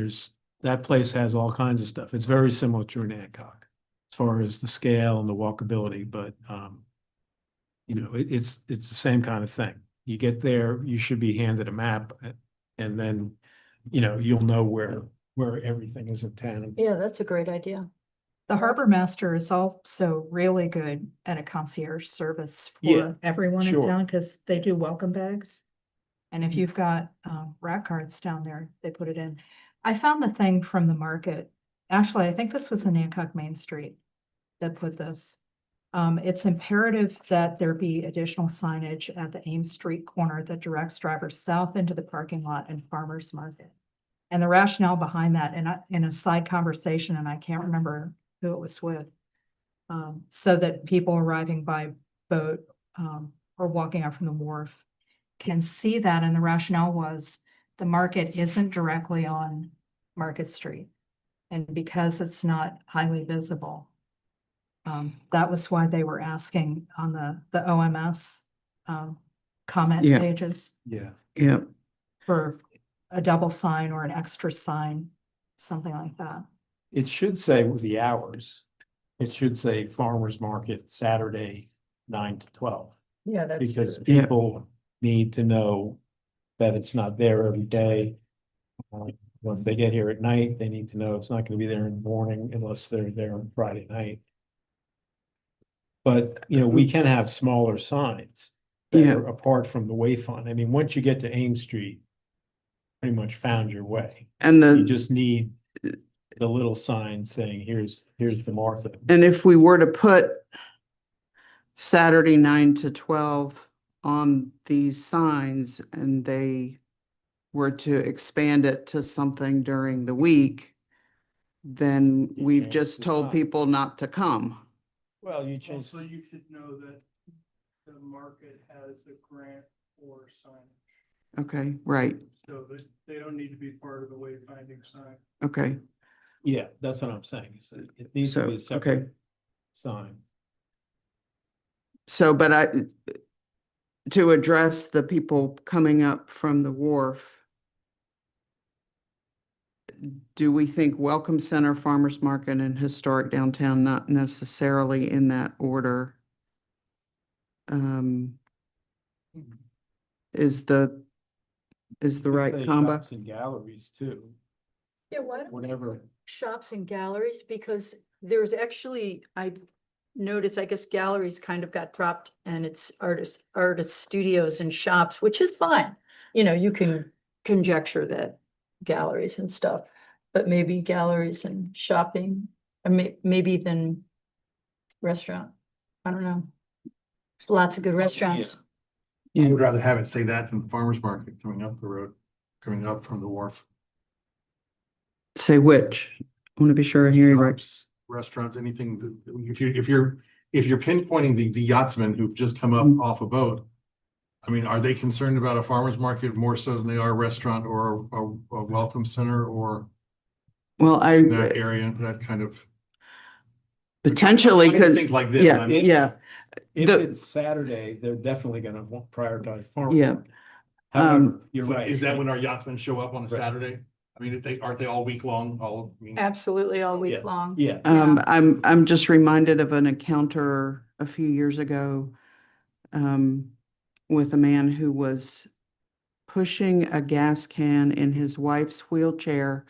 S6: that place has all kinds of stuff. It's very similar to an Hancock as far as the scale and the walkability, but you know, it's the same kind of thing. You get there, you should be handed a map, and then, you know, you'll know where everything is in town.
S7: Yeah, that's a great idea.
S5: The harbor master is also really good at a concierge service
S6: Yeah,
S5: for everyone in
S6: sure.
S5: town, because they do welcome bags. And if you've got rack cards down there, they put it in. I found the thing from the market. Actually, I think this was in Hancock Main Street that put this. It's imperative that there be additional signage at the Ames Street corner that directs drivers south into the parking lot and farmers market. And the rationale behind that, and in a side conversation, and I can't remember who it was with. So that people arriving by boat, or walking up from the wharf can see that, and the rationale was the market isn't directly on Market Street. And because it's not highly visible, that was why they were asking on the OMS, comment
S4: Yeah.
S5: pages
S6: Yeah.
S4: Yep.
S5: for a double sign or an extra sign, something like that.
S6: It should say with the hours, it should say farmer's market Saturday, 9 to 12.
S7: Yeah, that's
S6: Because
S7: true.
S4: Yeah.
S6: people need to know that it's not there every day. When they get here at night, they need to know it's not gonna be there in the morning unless they're there on Friday night. But, you know, we can have smaller signs that
S4: Yeah.
S6: are apart from the wayfind. I mean, once you get to Ames Street, pretty much found your way.
S4: And
S6: You
S4: the,
S6: just need the little sign saying, here's the market.
S4: and if we were to put Saturday 9 to 12 on these signs and they were to expand it to something during the week, then
S6: You
S4: we've
S6: change
S4: just
S6: the
S4: told
S6: sign.
S4: people not to come.
S6: Well, you change.
S2: Also, you should know that the market has a grant for signage,
S4: Okay, right,
S2: so that they don't need to be part of the wayfinding sign.
S4: okay,
S6: Yeah, that's what I'm saying. It needs to be a
S4: So, okay.
S6: separate sign.
S4: so, but to address the people coming up from the wharf, do we think Welcome Center, Farmers Market, and Historic Downtown, not necessarily in that order? Is the right
S6: Say
S4: combo?
S6: shops and galleries too,
S7: Yeah, why don't we
S6: whatever.
S7: put shops and galleries, because there's actually, I noticed, I guess galleries kind of got dropped and it's artist studios and shops, which is fine. You know, you can conjecture that galleries and stuff, but maybe galleries and shopping, or maybe even restaurant. I don't know. There's lots of good restaurants.
S1: I would rather have it say that than farmer's market coming up the road, coming up from the wharf.
S4: Say which? I want to be sure I hear you right.
S1: Shops, restaurants, anything, if you're pinpointing the yachtsmen who've just come up off a boat. I mean, are they concerned about a farmer's market more so than they are a restaurant or a welcome center or
S4: Well,
S1: that area, that kind of?
S4: potentially,
S1: I
S4: because,
S1: think like this.
S4: yeah,
S1: I mean,
S4: yeah,
S6: If
S4: The-
S6: it's Saturday, they're definitely gonna prioritize farm.
S4: yeah.
S6: However, you're
S1: but
S6: right.
S1: is that when our yachtsmen show up on a
S6: Right.
S1: Saturday? I mean, aren't they all week long? I mean,
S7: Absolutely all
S6: Yeah.
S7: week long.
S6: Yeah,
S4: I'm just reminded of an encounter a few years ago with a man who was pushing a gas can in his wife's wheelchair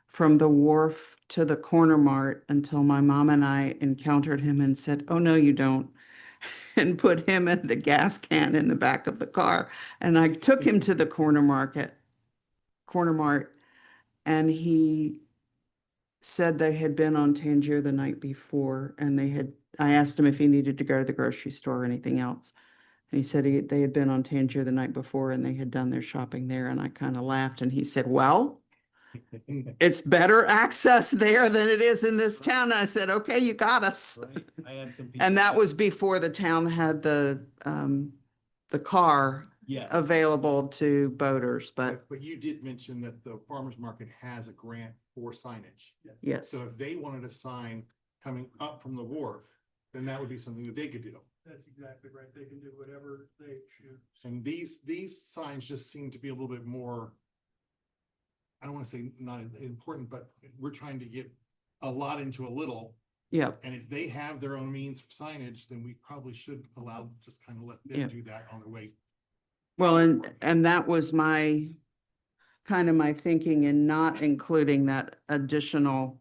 S4: from the wharf to the corner mart until my mom and I encountered him and said, "Oh, no, you don't." And put him and the gas can in the back of the car. And I took him to the corner mart, and he said they had been on Tangier the night before and I asked him if he needed to go to the grocery store or anything else. And he said they had been on Tangier the night before and they had done their shopping there. And I kind of laughed and he said, "Well, it's better access there than it is in this town." And I said, "Okay, you got us."
S6: right. I had some people.
S4: And that was before the town had the car
S6: Yes.
S4: available to boaters, but
S1: but you did mention that the farmer's market has a grant for signage.
S4: yes.
S1: So if they wanted a sign coming up from the wharf, then that would be something that they could do.
S2: That's exactly right. They can do whatever they choose.
S1: And these signs just seem to be a little bit more, I don't want to say not important, but we're trying to get a lot into a little.
S4: Yeah,
S1: And if they have their own means of signage, then we probably should allow, just kind of let
S4: Yeah.
S1: them do that on their way.
S4: well, and that was my thinking in not including that additional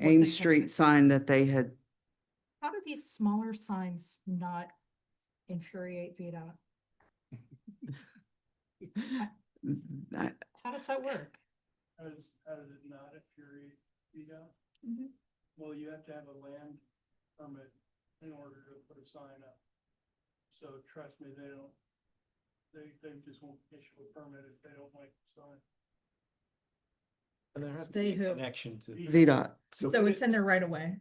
S4: Ames
S5: they had-
S4: Street sign that they had,
S5: How do these smaller signs not infuriate VDOT?
S4: I-
S5: How does that work?
S2: How does it not infuriate VDOT?
S5: Mhm.
S2: Well, you have to have a land permit in order to put a sign up. So trust me, they just won't issue a permit if they don't like the sign.
S6: And there has to
S5: They
S6: be a
S5: who-
S6: connection to.
S4: VDOT.
S5: So it's in there right away.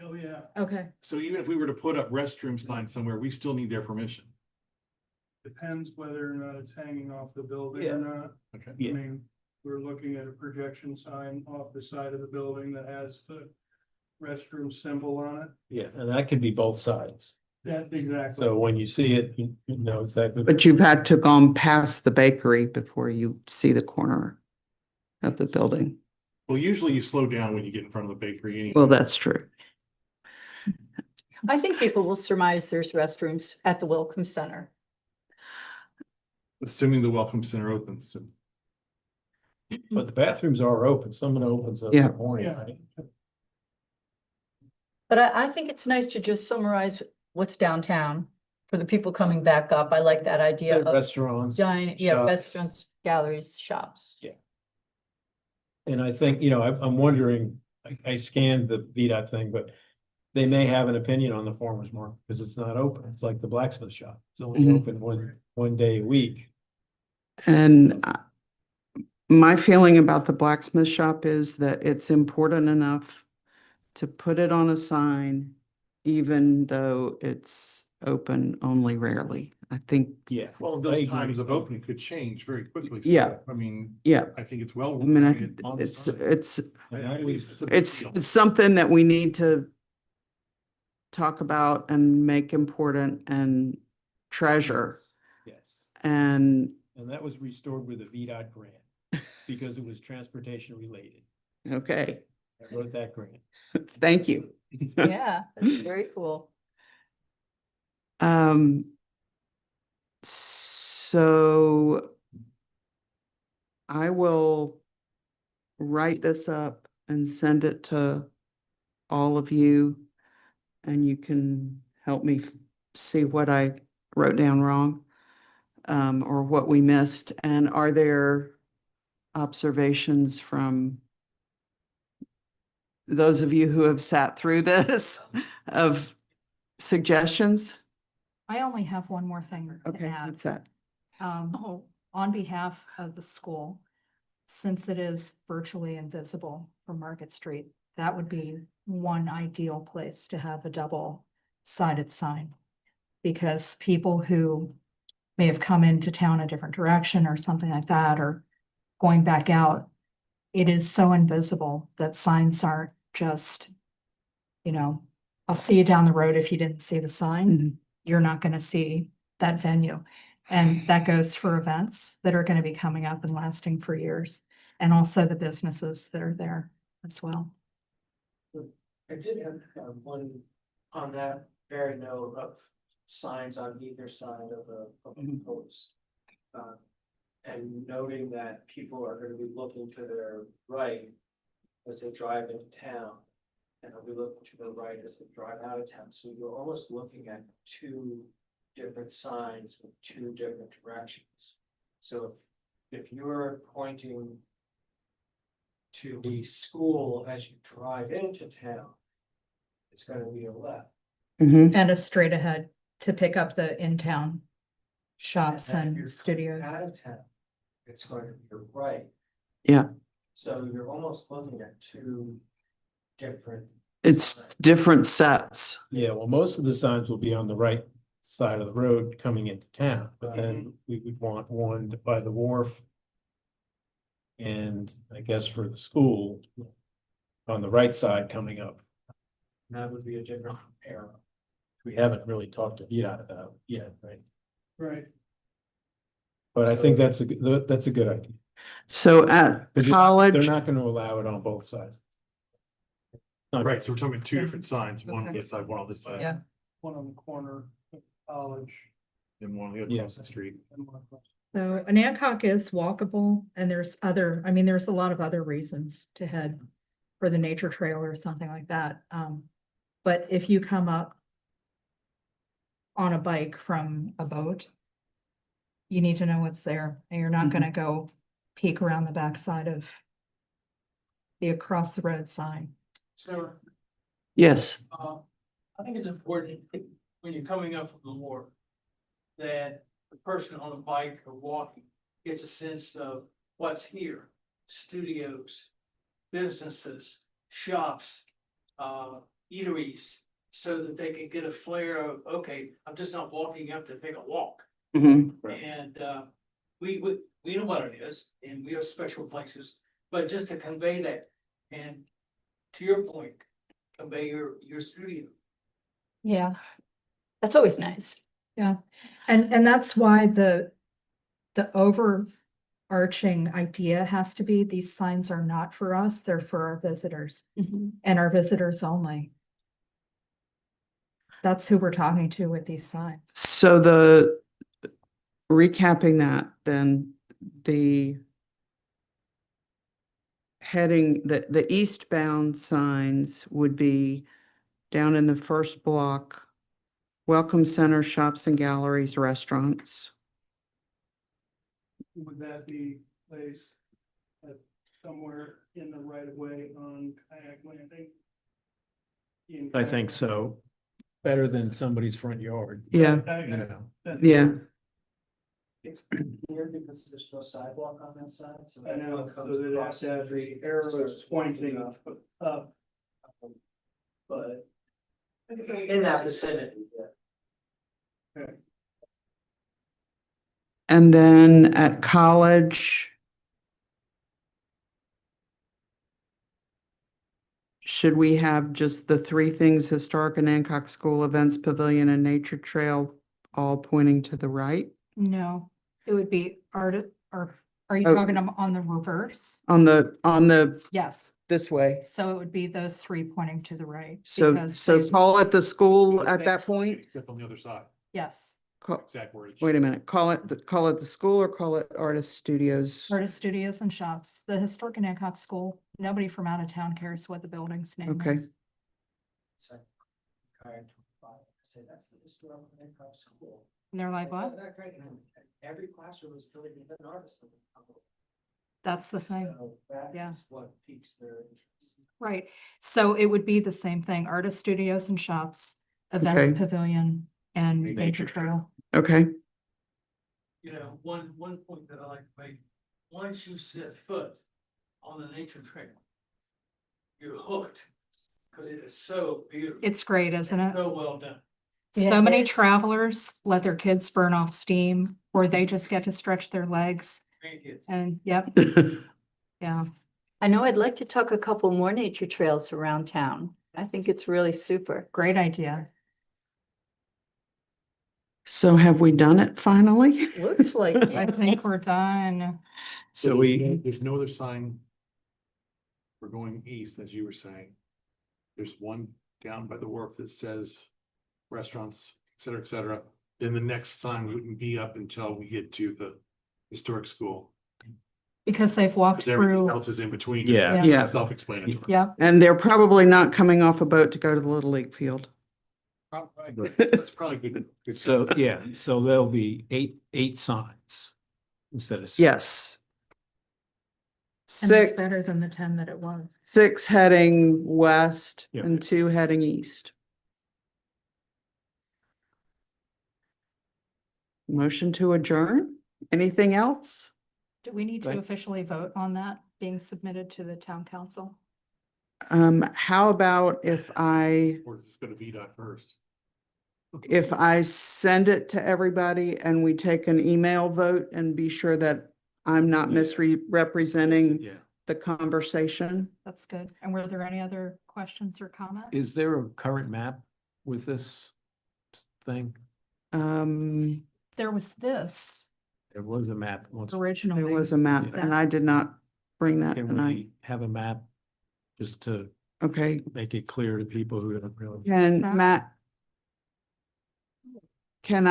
S2: Oh, yeah,
S5: Okay.
S1: So even if we were to put up restroom signs somewhere, we still need their permission.
S2: depends whether or not it's hanging off the building
S6: Yeah.
S2: or not.
S1: Okay.
S2: I
S6: Yeah.
S2: mean, we're looking at a projection sign off the side of the building that has the restroom symbol on it.
S6: Yeah, and that could be both sides.
S2: That, exactly.
S6: So when you see it, you know exactly.
S4: But you've had to go past the bakery before you see the corner of the building.
S1: Well, usually you slow down when you get in front of the bakery anyway.
S4: Well, that's true.
S7: I think people will surmise there's restrooms at the Welcome Center.
S1: Assuming the Welcome Center opens. So
S6: But the bathrooms are open. Someone opens up
S4: Yeah.
S6: in the morning,
S2: Yeah.
S6: right?
S7: But I think it's nice to just summarize what's downtown for the people coming back up. I like that idea
S6: So
S7: of
S6: restaurants.
S7: dining, yeah,
S6: shops.
S7: restaurants, galleries, shops.
S6: Yeah. And I think, you know, I'm wondering, I scanned the VDOT thing, but they may have an opinion on the farmer's market because it's not open. It's like the blacksmith shop. It's only
S4: Mhm.
S6: open one day a week.
S4: And my feeling about the blacksmith shop is that it's important enough to put it on a sign, even though it's open only rarely. I think,
S6: Yeah.
S1: Well,
S6: I
S1: those
S6: agree.
S1: times of opening could change very quickly. So,
S4: Yeah.
S1: I mean,
S4: yeah,
S1: I think it's well.
S4: I mean,
S1: worth it on the
S4: it's,
S1: sign.
S4: it's,
S6: And that was-
S1: a big
S4: it's,
S1: deal.
S4: it's something that we need to talk about and make important and treasure.
S6: Yes.
S4: And,
S6: And that was restored with a VDOT grant because it was transportation related.
S4: okay,
S6: I wrote that grant.
S4: thank you.
S7: Yeah, that's very cool.
S4: So I will write this up and send it to all of you. And you can help me see what I wrote down wrong, or what we missed. And are there observations from those of you who have sat through this of suggestions?
S5: I only have one more thing to
S4: Okay,
S5: add.
S4: what's that?
S5: On behalf of the school, since it is virtually invisible from Market Street, that would be one ideal place to have a double-sided sign. Because people who may have come into town a different direction or something like that, or going back out, it is so invisible that signs aren't just, I'll see you down the road if you didn't see the sign.
S4: Mhm.
S5: You're not gonna see that venue. And that goes for events that are gonna be coming up and lasting for years, and also the businesses that are there as well.
S3: I did have one on that very note of signs on either side of the post. And noting that people are gonna be looking to their right as they drive into town. And they'll be looking to the right as they drive out of town, so you're almost looking at two different signs with two different directions. So if you're pointing to the school as you drive into town, it's gonna be a left.
S4: Mhm.
S5: And a straight ahead to pick up the in-town shops
S3: then if
S5: and
S3: you're
S5: studios.
S3: Out of town, it's going to be your right.
S4: Yeah.
S3: So you're almost looking at two different.
S4: It's
S3: signs.
S4: different sets.
S6: Yeah, well, most of the signs will be on the right side of the road coming into town, but then we would want one by the wharf. And I guess for the school, on the right side coming up.
S3: That would be a different arrow.
S6: We haven't really talked to VDOT about yet, right?
S2: Right.
S6: But I think that's a good idea.
S4: So at
S6: But They're
S4: college,
S6: not gonna allow it on both sides. Not-
S1: Right, so we're talking two different signs, one on
S5: Okay.
S1: this side, one on this side.
S7: Yeah.
S2: One on the corner of College
S1: And one on the other across the street.
S2: and one across.
S5: So Anacog is walkable, and there's a lot of other reasons to head for the nature trail or something like that. But if you come up on a bike from a boat, you need to know what's there, and you're not gonna go peek around the backside of the across the road sign.
S3: So,
S4: Yes.
S3: I think it's important when you're coming up from the wharf, that the person on a bike or walking gets a sense of what's here. Studios, businesses, shops, eateries, so that they can get a flare of, okay, I'm just not walking up to take a walk.
S4: Mm-hmm.
S3: And we know what it is, and we have special places, but just to convey that, and to your point, convey your studio.
S5: Yeah.
S7: That's always nice.
S5: Yeah, and that's why the overarching idea has to be, these signs are not for us, they're for our visitors and our visitors only. That's who we're talking to with these signs.
S4: So recapping that, then the heading, the eastbound signs would be down in the first block, welcome center, shops and galleries, restaurants.
S2: Would that be placed somewhere in the right of way on kayak landing?
S6: I think so. Better than somebody's front yard,
S4: Yeah,
S6: you know.
S4: yeah.
S3: It's weird because there's no sidewalk on that side, so.
S2: I know, so it has to have the arrows pointing up.
S3: But in that vicinity, yeah.
S4: And then at college, should we have just the three things, historic and Hancock School, events, pavilion, and nature trail, all pointing to the right?
S5: No, it would be art, or are you
S4: Oh.
S5: talking on the reverse?
S4: On the,
S5: Yes,
S4: this way.
S5: so it would be those three pointing to the right.
S4: So,
S5: because
S4: so
S5: they-
S4: call it the school at that point?
S1: Except on the other side,
S5: Yes,
S1: exact wordage.
S4: Wait a minute, call it the school or call it artist studios?
S5: artist studios and shops, the historic and Hancock School, nobody from out of town cares what the building's name
S4: Okay.
S5: is.
S3: So, say that's the historical Hancock School.
S5: And they're like, what?
S3: Every classroom is doing an artist.
S5: That's the thing.
S3: So that
S5: Yeah.
S3: is what piques their interest.
S5: Right, so it would be the same thing, artist studios and shops, events
S4: Okay.
S5: pavilion, and
S6: Nature
S5: nature trail.
S4: Okay,
S3: You know, one point that I like to make, once you set foot on the nature trail, you're hooked, because it is so beautiful.
S5: It's great, isn't it?
S3: So well done.
S5: So many
S7: Yes.
S5: travelers let their kids burn off steam, or they just get to stretch their legs,
S3: Grandkids.
S5: and yep, yeah.
S7: I know I'd like to tuck a couple more nature trails around town. I think it's really super.
S5: Great idea.
S4: so have we done it finally?
S7: Looks like
S5: I
S7: it.
S5: think we're done.
S6: So we,
S1: There's no other sign. We're going east, as you were saying. There's one down by the wharf that says restaurants, et cetera, et cetera. Then the next sign wouldn't be up until we get to the historic school.
S5: Because they've walked
S1: Because everything
S5: through,
S1: else is in between.
S6: Yeah.
S4: Yeah.
S1: Self-explanatory.
S5: yep,
S4: And they're probably not coming off a boat to go to the Little League field.
S1: That's probably good.
S6: so, yeah, so there'll be eight signs instead of.
S4: Yes.
S5: and that's
S4: Six,
S5: better than the 10 that it was.
S4: six heading west
S6: Yeah.
S4: and two heading east. Motion to adjourn? Anything else?
S5: Do we need to
S6: Right.
S5: officially vote on that being submitted to the town council?
S4: How about if I
S1: Or it's gonna be done first.
S4: send it to everybody and we take an email vote and be sure that I'm not
S1: Yeah.
S4: misrepresenting
S6: Yeah.
S4: the conversation?
S5: That's good. And were there any other questions or comments?
S6: Is there a current map with this thing?
S5: There was this
S6: There was a map once.
S5: originally.
S4: there was a map
S6: Yeah.
S4: and I did not bring that
S6: Can
S4: tonight.
S6: we have a map just to
S4: Okay,
S6: make it clear to people who don't really?
S4: and
S5: Sure.
S4: Matt, can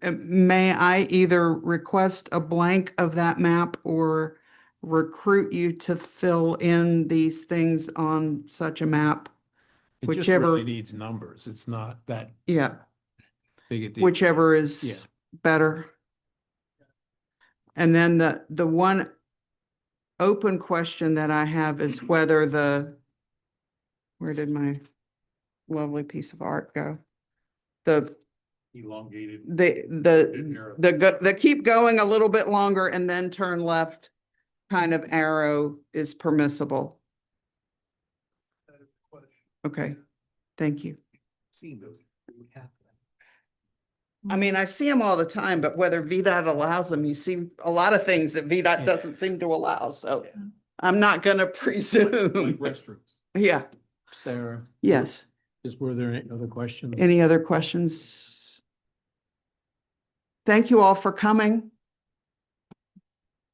S4: may I either request a blank of that map or recruit you to fill in these things on such a map.
S6: It just
S4: Whichever-
S6: really needs numbers. It's not that
S4: Yeah,
S6: big a deal.
S4: whichever
S6: Yeah.
S4: is better. And then the one open question that I have is whether where did my lovely piece of art go? The
S1: Elongated.
S4: the keep going a little bit longer and then turn left kind of arrow is permissible.
S2: That is the question.
S4: Okay, thank you.
S1: Seen those. We have them.
S4: I mean, I see them all the time, but whether VDOT allows them, you see a lot of things that VDOT
S6: Yeah.
S4: doesn't seem to allow, so I'm not gonna
S1: Like
S4: presume.
S1: restrooms.
S4: Yeah,
S6: Sarah,
S4: yes.
S6: were there any other questions?
S4: Any other questions? Thank you all for coming.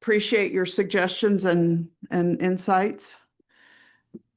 S4: Appreciate your suggestions and insights.